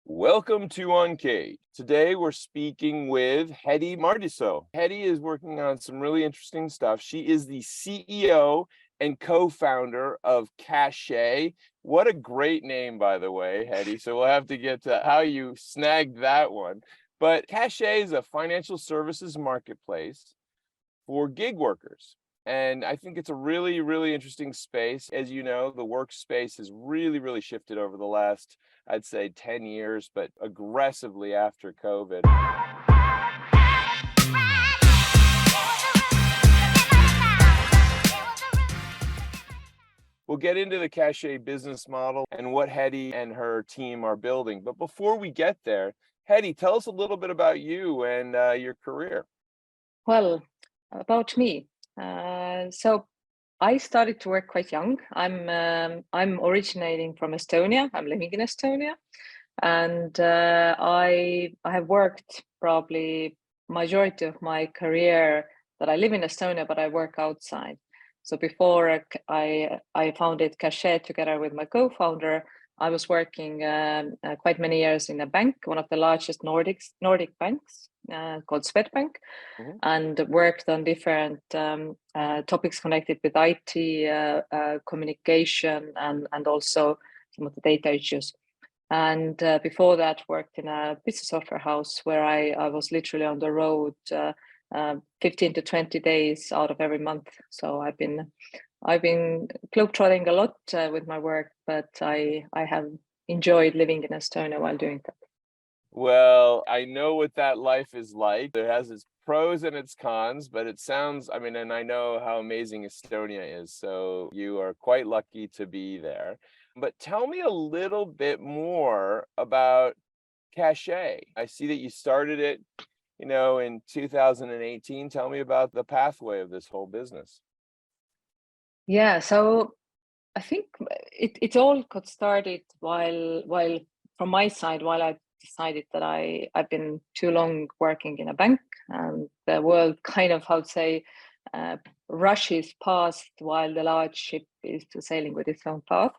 Welcome to UNCAGED. Today we're speaking with Hedi Mardisoo. Hedi is working on some really interesting stuff. She is the CEO and co-founder of Cachet. What a great name, by the way, Hedi. So we'll have to get to how you snagged that one. But Cachet is a financial services marketplace for gig workers. And I think it's a really, really interesting space. As you know, the workspace has really shifted over the last, I'd say 10 years, but aggressively after COVID. We'll get into the Cachet business model and what Hedi and her team are building. But before we get there, Hedi, tell us a little bit about you and your career. Well, about me. So I started to work quite young. I'm originating from Estonia. I'm living in Estonia, and I have worked probably majority of my career that I live in Estonia, but I work outside. So before I founded Cachet together with my co-founder, I was working quite many years in a bank, one of the largest Nordic banks called Swedbank, and worked on different topics connected with IT, communication, and also some of the data issues. And before that, worked in a business software house where I was literally on the road 15 to 20 days out of every month. So I've been globetrotting a lot with my work, but I have enjoyed living in Estonia while doing that. Well, I know what that life is like. It has its pros and its cons, but it sounds, and I know how amazing Estonia is. So you are quite lucky to be there. But tell me a little bit more about Cachet. I see that you started it, in 2018. Tell me about the pathway of this whole business. Yeah, so I think it all got started while from my side, while I decided that I've been too long working in a bank, and the world kind of, how to say, rushes past while the large ship is sailing with its own path.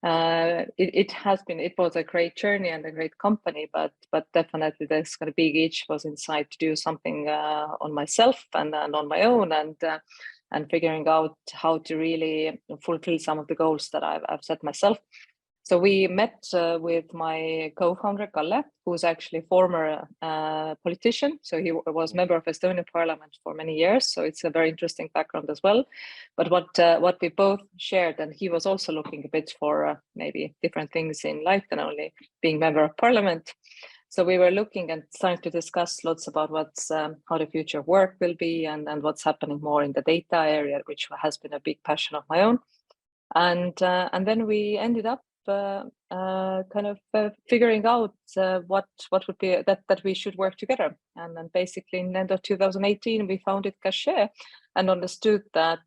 It was a great journey and a great company, but definitely this kind of big itch was inside to do something on myself and on my own, and figuring out how to really fulfill some of the goals that I've set myself. So we met with my co-founder Kalle, who's actually a former politician. So he was member of Estonian Parliament for many years. So it's a very interesting background as well. But what we both shared, and he was also looking a bit for maybe different things in life than only being member of Parliament. So we were looking and starting to discuss lots about how the future of work will be, and what's happening more in the data area, which has been a big passion of my own. And then we ended up figuring out what would be that we should work together. And then basically in the end of 2018, we founded Cachet and understood that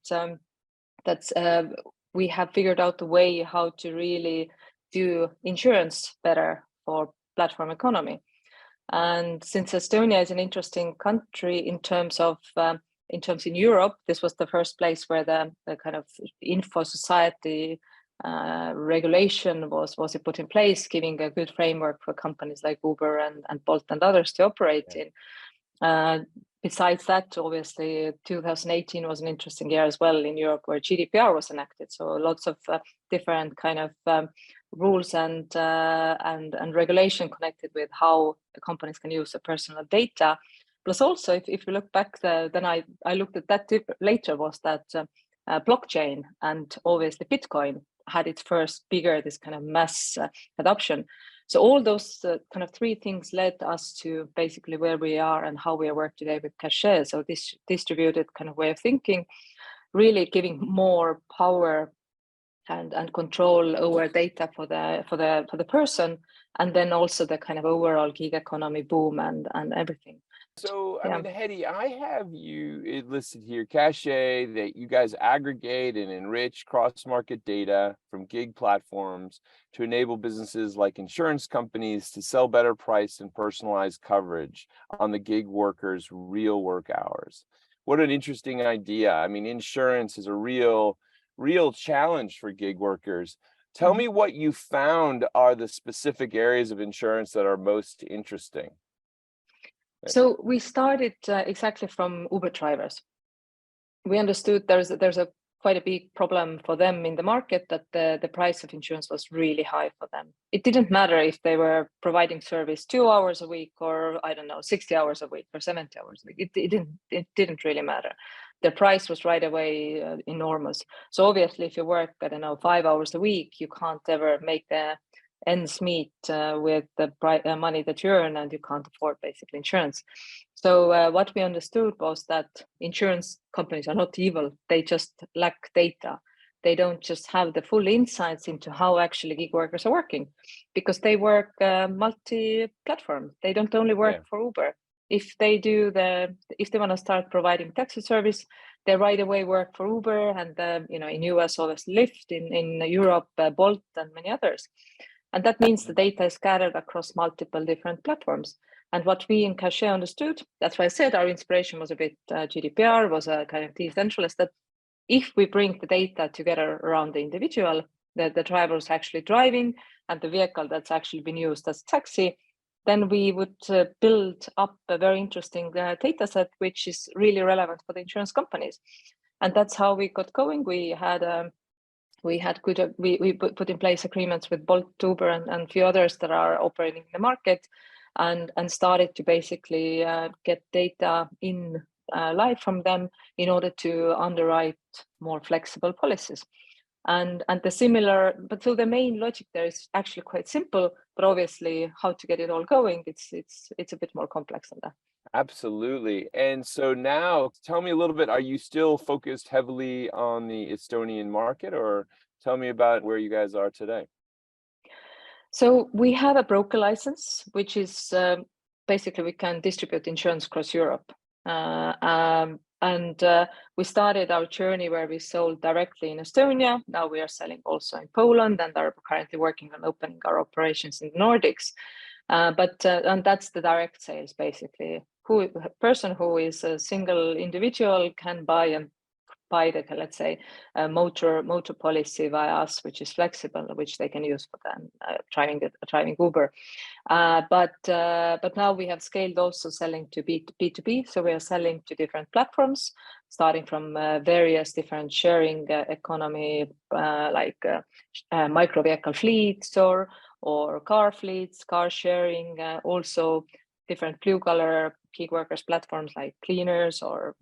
we have figured out a way how to really do insurance better for platform economy. And since Estonia is an interesting country in terms in Europe, this was the first place where the kind of info society regulation was put in place, giving a good framework for companies like Uber and Bolt and others to operate in. Besides that, obviously, 2018 was an interesting year as well in Europe, where GDPR was enacted. So lots of different kind of rules and regulation connected with how the companies can use the personal data. Plus, also, if you look back, then I looked at that later, was that blockchain and obviously Bitcoin had its first this kind of mass adoption. So all those kind of three things led us to basically where we are and how we work today with Cachet. So this distributed kind of way of thinking, really giving more power and control over data for the person, and then also the kind of overall gig economy boom and everything. So, Hedi, I have it listed here, Cachet, that you guys aggregate and enrich cross-market data from gig platforms to enable businesses like insurance companies to sell better priced and personalized coverage on the gig workers' real work hours. What an interesting idea. Insurance is a real challenge for gig workers. Tell me what you found are the specific areas of insurance that are most interesting. So we started exactly from Uber drivers. We understood there's a quite a big problem for them in the market, that the price of insurance was really high for them. It didn't matter if they were providing service 2 hours a week, or I don't know, 60 hours a week or 70 hours a week. It didn't really matter. The price was right away enormous. So obviously, if you work, I don't know, 5 hours a week, you can't ever make the ends meet with the money that you earn, and you can't afford basically insurance. So what we understood was that insurance companies are not evil. They just lack data. They don't just have the full insights into how actually gig workers are working, because they work multi-platform. They don't only work for Uber. If they want to start providing taxi service, they right away work for Uber, and in US, obviously Lyft, in Europe, Bolt, and many others. And that means the data is scattered across multiple different platforms. And what we in Cachet understood, that's why I said our inspiration was a bit GDPR, was a kind of decentralized, that if we bring the data together around the individual, the driver is actually driving, and the vehicle that's actually been used as taxi, then we would build up a very interesting data set, which is really relevant for the insurance companies. And that's how we got going. We put in place agreements with Bolt, Uber, and a few others that are operating in the market, and started to basically get data in live from them in order to underwrite more flexible policies. And so the main logic there is actually quite simple, but obviously how to get it all going, it's a bit more complex than that. Absolutely. And so now tell me a little bit, are you still focused heavily on the Estonian market, or tell me about where you guys are today? So we have a broker license, which is basically we can distribute insurance across Europe. We started our journey where we sold directly in Estonia. Now we are selling also in Poland, and are currently working on opening our operations in the Nordics. And that's the direct sales, basically. A person who is a single individual can buy the, let's say, motor policy via us, which is flexible, which they can use for them driving Uber. But now we have scaled also selling to B2B. So we are selling to different platforms, starting from various different sharing economy, like micro vehicle fleets or car fleets, car sharing, also different blue collar gig workers platforms like cleaners or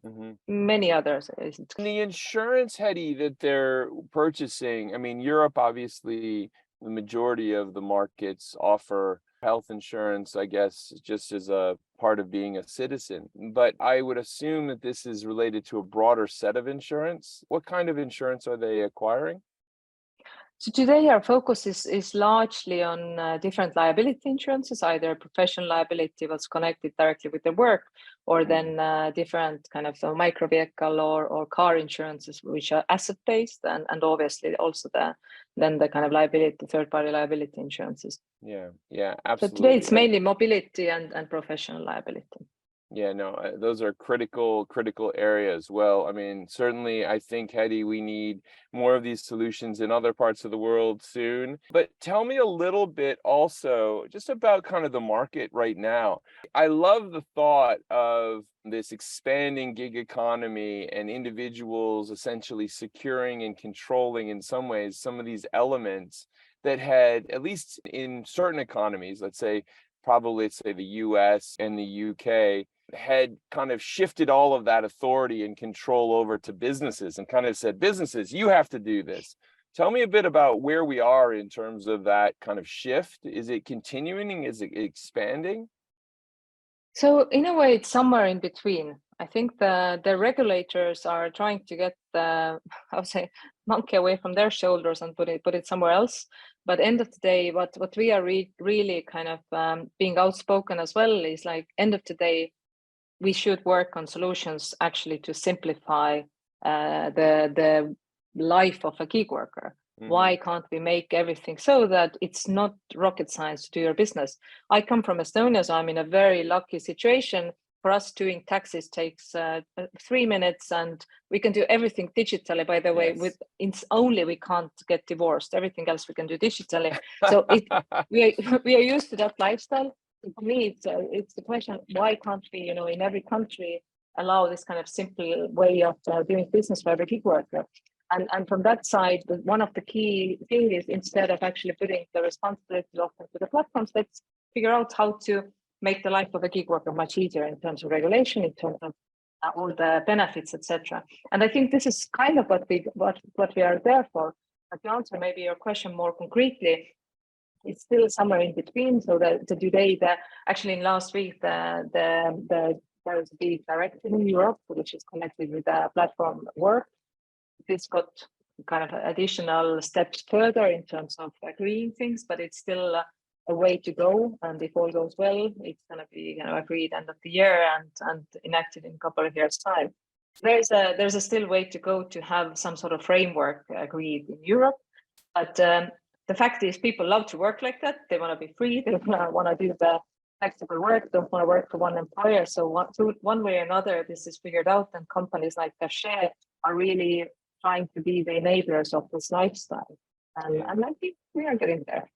many others. The insurance, Hedi, that they're purchasing, I mean, Europe, obviously, the majority of the markets offer health insurance, I guess, just as a part of being a citizen. But I would assume that this is related to a broader set of insurance. What kind of insurance are they acquiring? So today our focus is largely on different liability insurances, either professional liability was connected directly with the work, or then different kind of micro vehicle or car insurances, which are asset based, and obviously also the kind of liability, third party liability insurances. Yeah, absolutely. So today it's mainly mobility and professional liability. Yeah, no, those are critical areas. Well, I mean, certainly, I think, Hedi, we need more of these solutions in other parts of the world soon. But tell me a little bit also just about kind of the market right now. I love the thought of this expanding gig economy and individuals essentially securing and controlling in some ways some of these elements that had, at least in certain economies, let's say the US and the UK, had kind of shifted all of that authority and control over to businesses and kind of said, businesses, you have to do this. Tell me a bit about where we are in terms of that kind of shift. Is it continuing? Is it expanding? So in a way, it's somewhere in between. I think the regulators are trying to get the, I would say, monkey away from their shoulders and put it somewhere else. But end of the day, what we are really kind of being outspoken as well is like, end of the day, we should work on solutions actually to simplify the life of a gig worker. Why can't we make everything so that it's not rocket science to do your business? I come from Estonia, so I'm in a very lucky situation for us doing taxes takes 3 minutes, and we can do everything digitally, by the way. With it's only we can't get divorced. Everything else we can do digitally. So we are used to that lifestyle. For me, it's the question: why can't we, in every country, allow this kind of simple way of doing business for every gig worker? And from that side, one of the key things is, instead of actually putting the responsibility often to the platforms, let's figure out how to make the life of a gig worker much easier in terms of regulation, in terms of all the benefits, etc. And I think this is kind of what we are there for. But to answer maybe your question more concretely, it's still somewhere in between. So actually in last week, there was a big directive in Europe which is connected with the platform work. This got kind of additional steps further in terms of agreeing things, but it's still a way to go. And if all goes well, it's going to be agreed end of the year and enacted in a couple of years' time. There's a still way to go to have some sort of framework agreed in Europe, but the fact is, people love to work like that. They want to be free. They want to do the flexible work. Don't want to work for one employer. So one way or another, this is figured out, and companies like Cachet are really trying to be the enablers of this lifestyle. And I think we are getting there.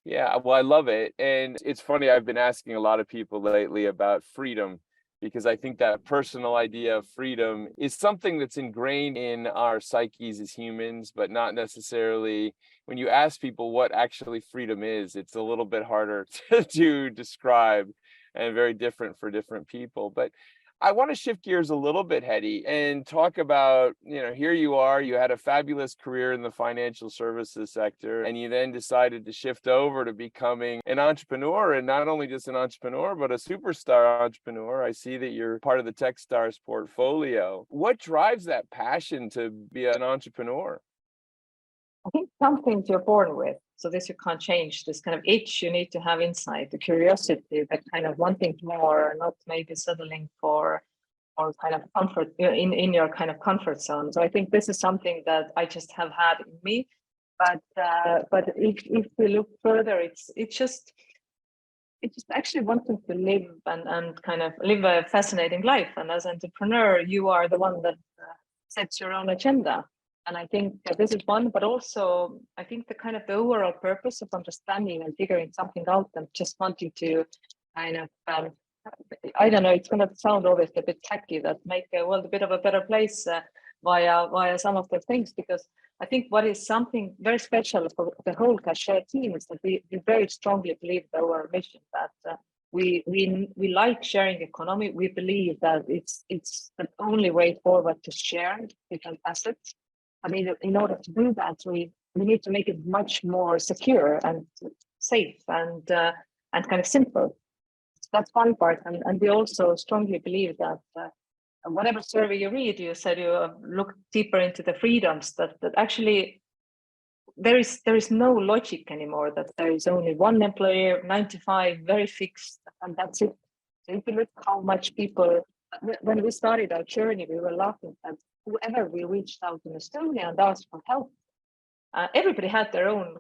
Yeah, well, I love it. And it's funny, I've been asking a lot of people lately about freedom, because I think that personal idea of freedom is something that's ingrained in our psyches as humans, but not necessarily when you ask people what actually freedom is, it's a little bit harder to describe and very different for different people. But I want to shift gears a little bit, Hedi, and talk about, here you are, you had a fabulous career in the financial services sector, and you then decided to shift over to becoming an entrepreneur, and not only just an entrepreneur, but a superstar entrepreneur. I see that you're part of the Techstars portfolio. What drives that passion to be an entrepreneur? I think some things you're born with. So this you can't change. This kind of itch you need to have inside, the curiosity, that kind of wanting more, not maybe settling for or kind of comfort in your kind of comfort zone. So I think this is something that I just have had in me. But if we look further, it's just actually wanting to live and kind of live a fascinating life. And as an entrepreneur, you are the one that sets your own agenda. And I think that this is one, but also I think the overall purpose of understanding and figuring something out and just wanting to kind of, I don't know, it's going to sound always a bit tacky, that make the world a bit of a better place via some of the things, because I think what is something very special for the whole Cachet team is that we very strongly believe that our mission, that we like sharing economy. We believe that it's the only way forward to share different assets. I mean, in order to do that, we need to make it much more secure and safe and kind of simple. So that's one part, and we also strongly believe that whatever survey you read, you said you look deeper into the freedoms. That actually there is no logic anymore. That there is only one employer, 95, very fixed, and that's it. So if you look how much people, when we started our journey, we were laughing at whoever we reached out in Estonia and asked for help. Everybody had their own,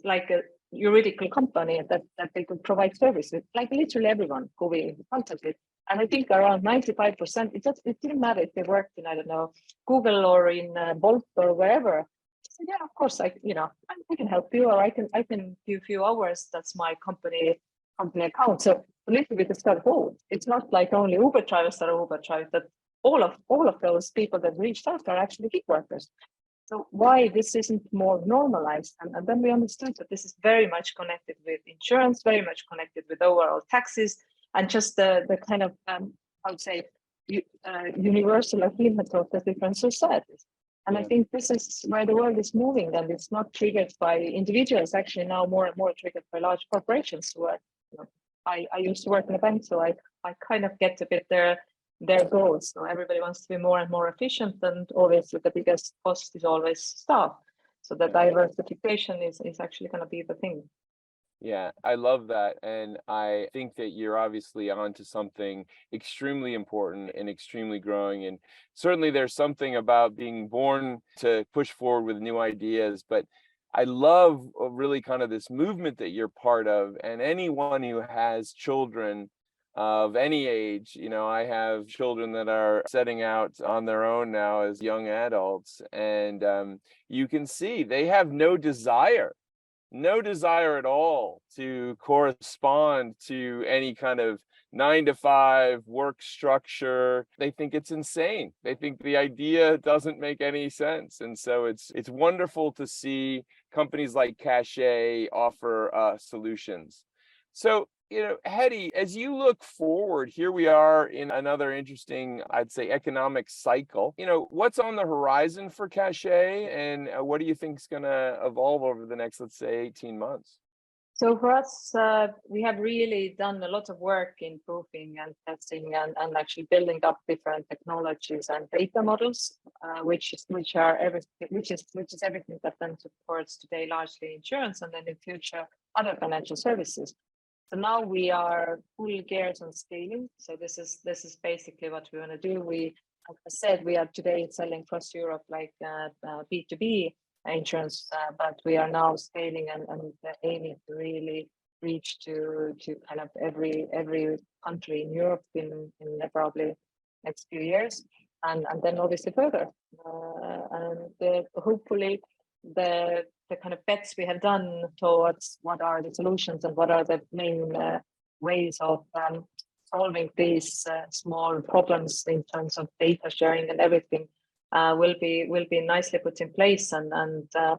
like a juridical company that they could provide service with, like literally everyone who we contacted. And I think around 95%, it didn't matter if they worked in, I don't know, Google or in Bolt or wherever. So yeah, of course, I can help you, or I can do a few hours. That's my company account. So a little bit of stuff. Oh, it's not like only Uber drivers that are Uber drivers. That all of those people that reached out are actually gig workers. So why this isn't more normalized? And then we understood that this is very much connected with insurance, very much connected with overall taxes, and just the kind of I would say universal agreement of the different societies. And I think this is where the world is moving, and it's not triggered by individuals. Actually, now more and more triggered by large corporations who are. I used to work in a bank, so I kind of get a bit their goals. So everybody wants to be more and more efficient, and obviously the biggest cost is always staff. So the diversification is actually going to be the thing. Yeah, I love that. And I think that you're obviously onto something extremely important and extremely growing. And certainly there's something about being born to push forward with new ideas. But I love really kind of this movement that you're part of. And anyone who has children of any age. I have children that are setting out on their own now as young adults, and you can see they have no desire at all to correspond to any kind of 9 to 5 work structure. They think it's insane. They think the idea doesn't make any sense. And so it's wonderful to see companies like Cachet offer solutions. So, Hedi, as you look forward, here we are in another interesting, I'd say, economic cycle. What's on the horizon for Cachet, and what do you think is going to evolve over the next, let's say, 18 months? So for us, we have really done a lot of work in proving and testing and actually building up different technologies and data models, which is everything that then supports today largely insurance, and then in future other financial services. So now we are full gears on scaling. So this is basically what we want to do. Like I said, we are today selling across Europe like B2B insurance, but we are now scaling and aiming to really reach to kind of every country in Europe in probably next few years, and then obviously further. And hopefully the kind of bets we have done towards what are the solutions and what are the main ways of solving these small problems in terms of data sharing and everything will be nicely put in place, and the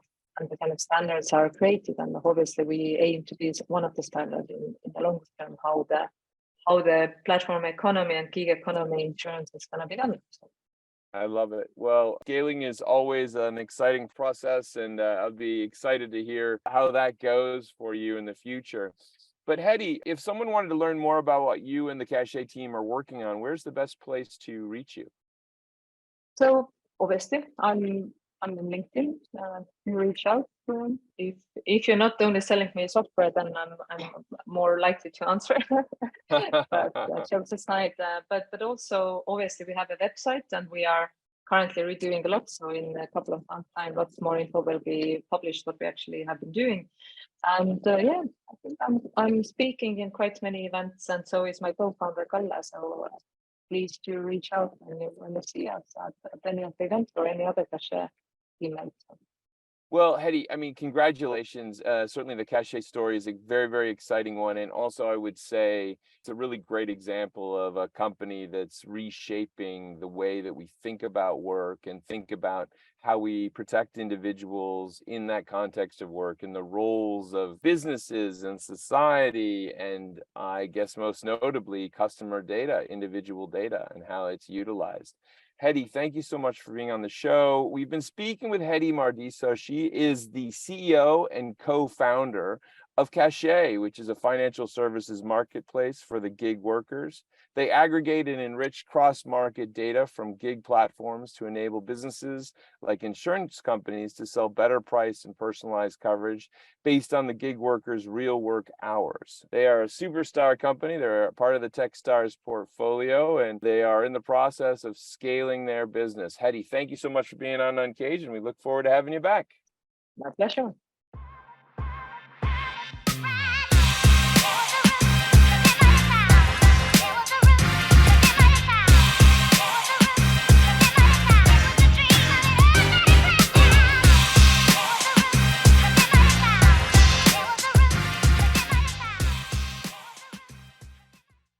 kind of standards are created, and obviously we aim to be one of the standards in the long term how the platform economy and gig economy insurance is going to be done. I love it. Well, scaling is always an exciting process, and I'll be excited to hear how that goes for you in the future. But Hedi, if someone wanted to learn more about what you and the Cachet team are working on, where's the best place to reach you? So obviously, I'm on LinkedIn. You reach out. If you're not only selling me software, then I'm more likely to answer. But jokes aside, but also obviously we have a website and we are currently redoing a lot. So in a couple of months' time, lots more info will be published what we actually have been doing. And yeah, I think I'm speaking in quite many events, and so is my co-founder Kalle. So please do reach out when you see us at any of the events or any other Cachet events. Well, Hedi, I mean, congratulations. Certainly the Cachet story is a very, very exciting one. And also, I would say it's a really great example of a company that's reshaping the way that we think about work and think about how we protect individuals in that context of work and the roles of businesses and society. And I guess most notably, customer data, individual data, and how it's utilized. Hedi, thank you so much for being on the show. We've been speaking with Hedi Mardisoo. She is the CEO and co-founder of Cachet, which is a financial services marketplace for the gig workers. They aggregate and enrich cross-market data from gig platforms to enable businesses like insurance companies to sell better price and personalized coverage based on the gig workers' real work hours. They are a superstar company. They're a part of the Techstars portfolio, and they are in the process of scaling their business. Hedi, thank you so much for being on UNCAGED, and we look forward to having you back. My pleasure.